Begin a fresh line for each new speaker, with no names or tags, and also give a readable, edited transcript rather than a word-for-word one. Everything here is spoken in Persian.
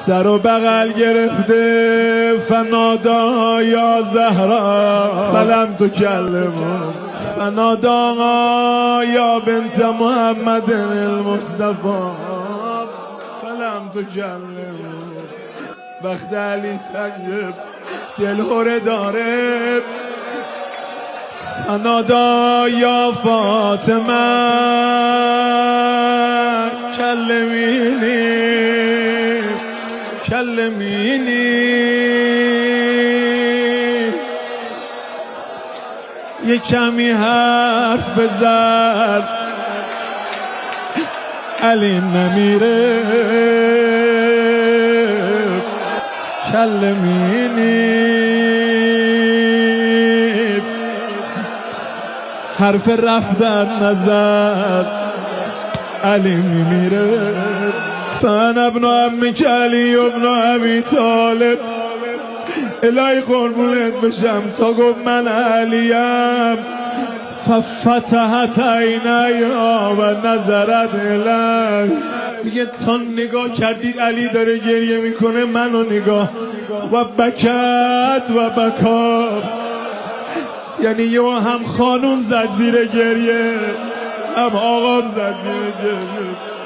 سر و بغل گرفته فنادا یا زهرا فلم تکلمون فنادا یا بنت محمد المصطفى فلم تکلمون. وقت علی طیب دلهوره داره فنادا یا فاطمه کلمینی یه کمی حرف بزن علی نمیره کلمینی حرف رفتن نزد علی میمیره. فن ابن عمک علی ابن ابی طالب الهی قربونت بشم تا گفت من علیم ففتحت عینیا و نظرت الی. میگه تا نگاه کردید علی داره گریه میکنه منو نگاه و بکت و بکا یعنی یه هم خانوم زد زیر گریه هم آقام زد زیر گریه.